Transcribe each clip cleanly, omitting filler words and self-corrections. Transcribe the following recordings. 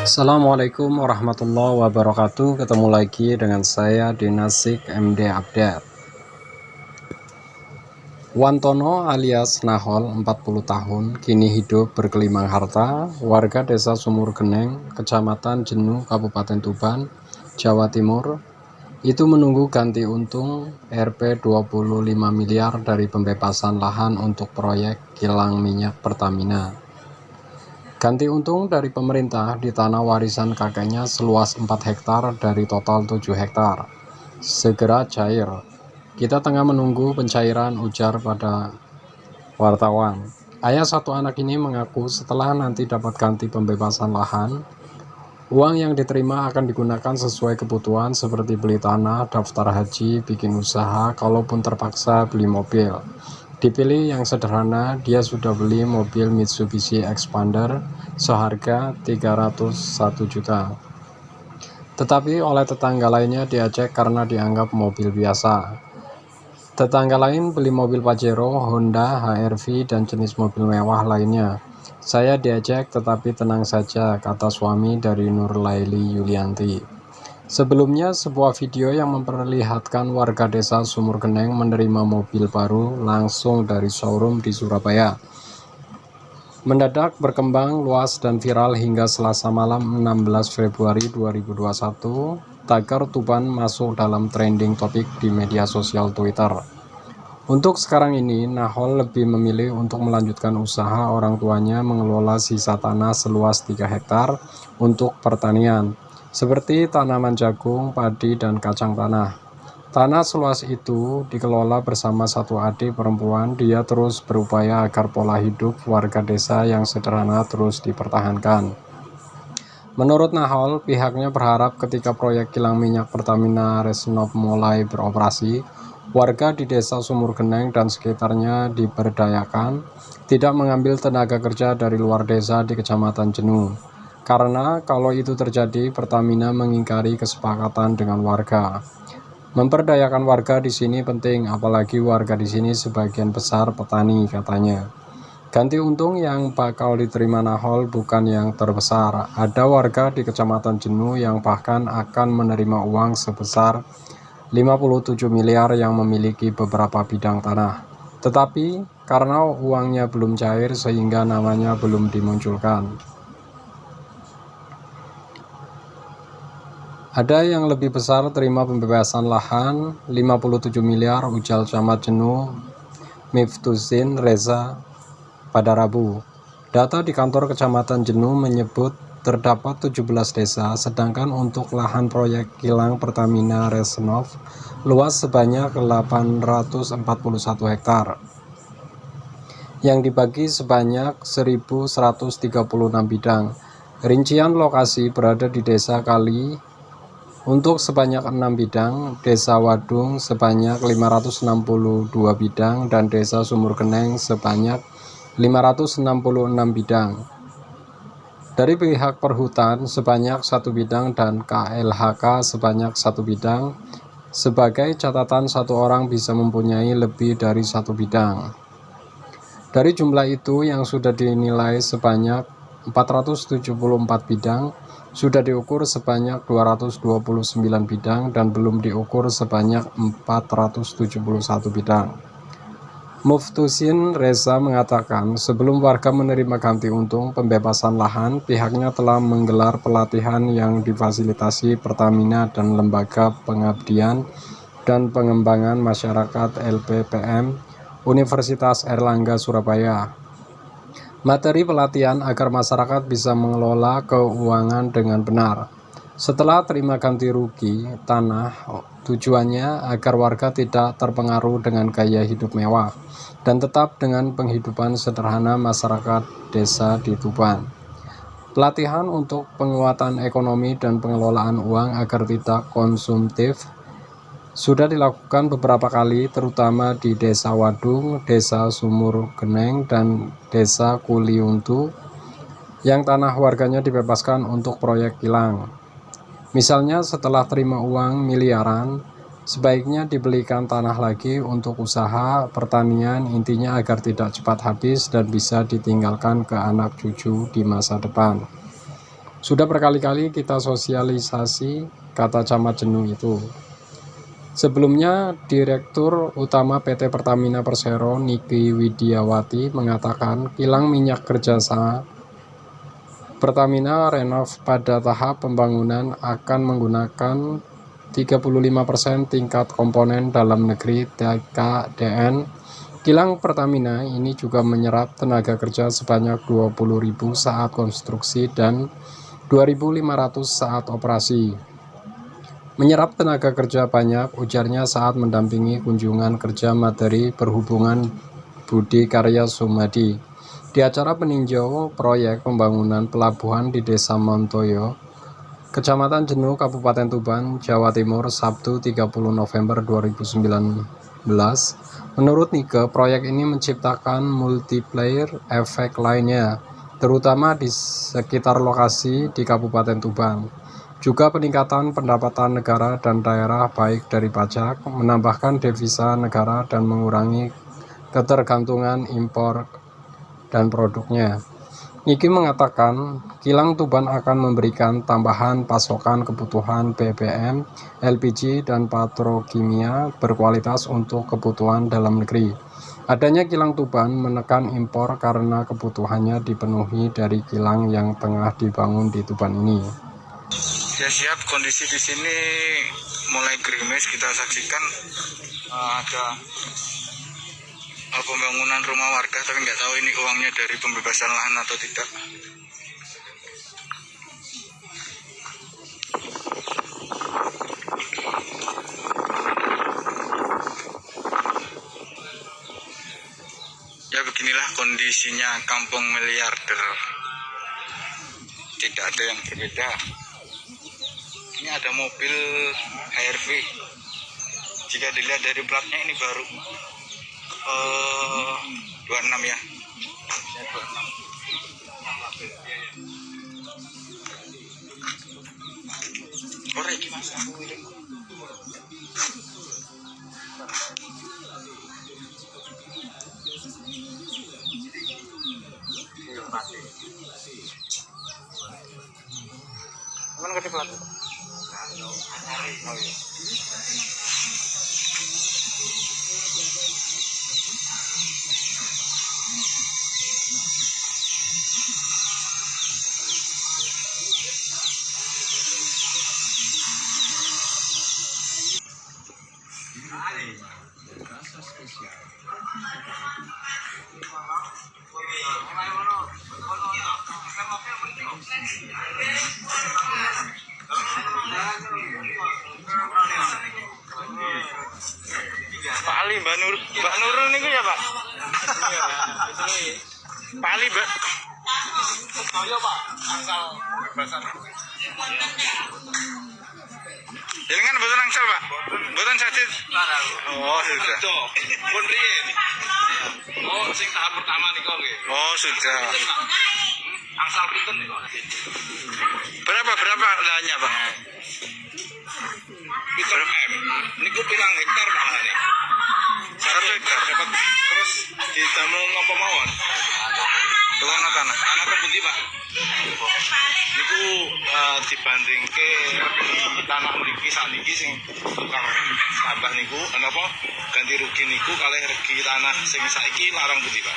Assalamualaikum warahmatullahi wabarakatuh. Ketemu lagi dengan saya di Nasik MD Update. Wantono alias Nahol 40 tahun kini hidup bergelimang harta, warga desa Sumur Geneng, Kecamatan Jenu, Kabupaten Tuban, Jawa Timur, itu menunggu ganti untung Rp 25 miliar dari pembebasan lahan untuk proyek kilang minyak Pertamina. Ganti untung dari pemerintah di tanah warisan kakeknya seluas 4 hektar dari total 7 hektar. Segera cair. Kita tengah menunggu pencairan, ujar pada wartawan. Ayah satu anak ini mengaku setelah nanti dapat ganti pembebasan lahan, uang yang diterima akan digunakan sesuai kebutuhan seperti beli tanah, daftar haji, bikin usaha, kalaupun terpaksa beli mobil. Dipilih yang sederhana, dia sudah beli mobil Mitsubishi Expander seharga 301 juta. Tetapi oleh tetangga lainnya diajak karena dianggap mobil biasa. Tetangga lain beli mobil Pajero, Honda, HR-V, dan jenis mobil mewah lainnya. Saya diajak tetapi tenang saja, kata suami dari Nurlaili Yulianti. Sebelumnya, sebuah video yang memperlihatkan warga desa Sumur Geneng menerima mobil baru langsung dari showroom di Surabaya mendadak berkembang luas dan viral hingga Selasa malam 16 Februari 2021. Tagar Tuban masuk dalam trending topik di media sosial Twitter. Untuk sekarang ini, Nahol lebih memilih untuk melanjutkan usaha orang tuanya mengelola sisa tanah seluas 3 hektar untuk pertanian, seperti tanaman jagung, padi, dan kacang tanah. Tanah seluas itu dikelola bersama satu adik perempuan. Dia terus berupaya agar pola hidup warga desa yang sederhana terus dipertahankan. Menurut Nahol, pihaknya berharap ketika proyek kilang minyak Pertamina Resnov mulai beroperasi, warga di desa Sumur Geneng dan sekitarnya diberdayakan, tidak mengambil tenaga kerja dari luar desa di Kecamatan Jenu. Karena kalau itu terjadi, Pertamina mengingkari kesepakatan dengan warga. Memperdayakan warga di sini penting, apalagi warga di sini sebagian besar petani, katanya. Ganti untung yang bakal diterima Nahol bukan yang terbesar. Ada warga di Kecamatan Jenu yang bahkan akan menerima uang sebesar 57 miliar yang memiliki beberapa bidang tanah. Tetapi karena uangnya belum cair sehingga namanya belum dimunculkan. Ada yang lebih besar terima pembebasan lahan 57 miliar, ujar Camat Jenu Miftusin Reza pada Rabu. Data di kantor Kecamatan Jenu menyebut terdapat 17 desa, sedangkan untuk lahan proyek kilang Pertamina Resnov luas sebanyak 841 hektar yang dibagi sebanyak 1.136 bidang. Rincian lokasi berada di Desa Kali untuk sebanyak 6 bidang, Desa Wadung sebanyak 562 bidang, dan Desa Sumur Geneng sebanyak 566 bidang. Dari pihak perhutan sebanyak 1 bidang dan KLHK sebanyak 1 bidang. Sebagai catatan, satu orang bisa mempunyai lebih dari 1 bidang. Dari jumlah itu yang sudah dinilai sebanyak 474 bidang, sudah diukur sebanyak 229 bidang dan belum diukur sebanyak 471 bidang. Muftusin Reza mengatakan sebelum warga menerima ganti untung pembebasan lahan, pihaknya telah menggelar pelatihan yang difasilitasi Pertamina dan Lembaga Pengabdian dan Pengembangan Masyarakat LPPM Universitas Airlangga Surabaya. Materi pelatihan agar masyarakat bisa mengelola keuangan dengan benar. Setelah terima ganti rugi tanah, tujuannya agar warga tidak terpengaruh dengan gaya hidup mewah dan tetap dengan penghidupan sederhana masyarakat desa di Tuban. Pelatihan untuk penguatan ekonomi dan pengelolaan uang agar tidak konsumtif sudah dilakukan beberapa kali, terutama di Desa Wadung, Desa Sumur Geneng, dan Desa Kuliuntu yang tanah warganya dibebaskan untuk proyek kilang. Misalnya setelah terima uang miliaran, sebaiknya dibelikan tanah lagi untuk usaha pertanian, intinya agar tidak cepat habis dan bisa ditinggalkan ke anak cucu di masa depan. Sudah berkali-kali kita sosialisasi kata camat jenuh itu. Sebelumnya, Direktur Utama PT Pertamina Persero Niki Widiawati mengatakan kilang minyak kerjasama Pertamina Renov pada tahap pembangunan akan menggunakan 35% tingkat komponen dalam negeri TKDN. Kilang Pertamina ini juga menyerap tenaga kerja sebanyak 20.000 saat konstruksi dan 2.500 saat operasi. Menyerap tenaga kerja banyak, ujarnya saat mendampingi kunjungan kerja Menteri Perhubungan Budi Karya Sumadi di acara peninjau proyek pembangunan pelabuhan di Desa Montoyo, Kecamatan Jenuh, Kabupaten Tuban, Jawa Timur, Sabtu 30 November 2019. Menurut Nike, proyek ini menciptakan multiplier efek lainnya, terutama di sekitar lokasi di Kabupaten Tuban. Juga peningkatan pendapatan negara dan daerah baik dari pajak, menambahkan devisa negara dan mengurangi ketergantungan impor dan produknya. Niki mengatakan kilang Tuban akan memberikan tambahan pasokan kebutuhan BBM, LPG, dan petrokimia berkualitas untuk kebutuhan dalam negeri. Adanya kilang Tuban menekan impor karena kebutuhannya dipenuhi dari kilang yang tengah dibangun di Tuban ini. Ya siap, kondisi di sini mulai gerimis, kita saksikan ada pembangunan rumah warga, tapi nggak tahu ini uangnya dari pembebasan lahan atau tidak. Ya beginilah kondisinya kampung miliarder, tidak ada yang berbeda. Ini ada mobil HRV, jika dilihat dari platnya ini baru 26 ya. Korek mas, mana gede plat? Oh iya. Pak Ali, Mbak Nurul niku ya Pak? Pak Ali, Mbak. Ayo Pak, asal bebasan. Ini kan betul angsal Pak? Betul sakit? Oh sudah. Pun riyen. Oh sing tahap pertama niku nggih. Oh sudah. Angsal pinten niku? Berapa lahannya Pak? Pitung M. Niku pirang hektar Pak lahane? 1 hektar. Dapat terus ditamel ngapa mawon? Tuang tanah. Tanah kepundi Pak? Niku dibandingke tanah mriki sakniki sing tukar tambah niku napa ganti rugi niku kalih regi tanah sing saiki larang pundi Pak?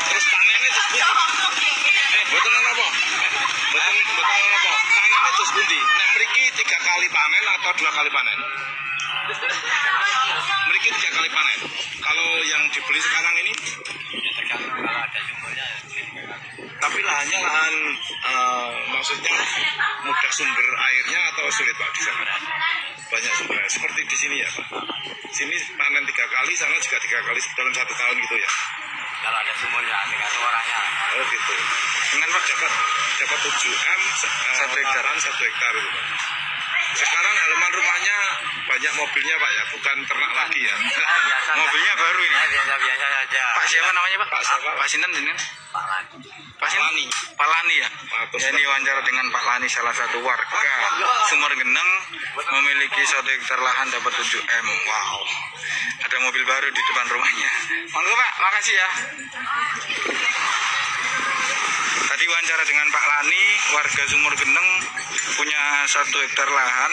Terus panennya terus pundi? Mboten napa? Mboten napa? Panennya terus pundi? Nek mriki 3 kali panen atau 2 kali panen? Mriki 3 kali panen. Kalau yang dibeli sekarang ini tergantung kalau ada sumbernya. Tapi lahannya lahan maksudnya mudah sumber airnya atau sulit Pak di sana? Banyak sumber air. Seperti di sini ya Pak. Sini panen 3 kali, sana juga 3 kali dalam 1 tahun gitu ya. Kalau ada sumbernya, tergantung orangnya. Oh gitu. Dengan Pak dapat 7 M 1 hektar itu Pak. Sekarang halaman rumahnya banyak mobilnya Pak ya, bukan ternak lagi ya. Biasa, mobilnya baru ini. Biasa saja. Pak siapa namanya Pak? Pak siapa? Pak Sinten ini? Pak Lani. Pak Lani. Pak Lani ya. Ya ini wawancara dengan Pak Lani, salah satu warga Sumur Geneng, memiliki 1 hektar lahan dapat 7 M. Wow. Ada mobil baru di depan rumahnya. Monggo Pak, makasih ya. diwawancara dengan Pak Lani, warga Sumur Geneng, punya 1 hektar lahan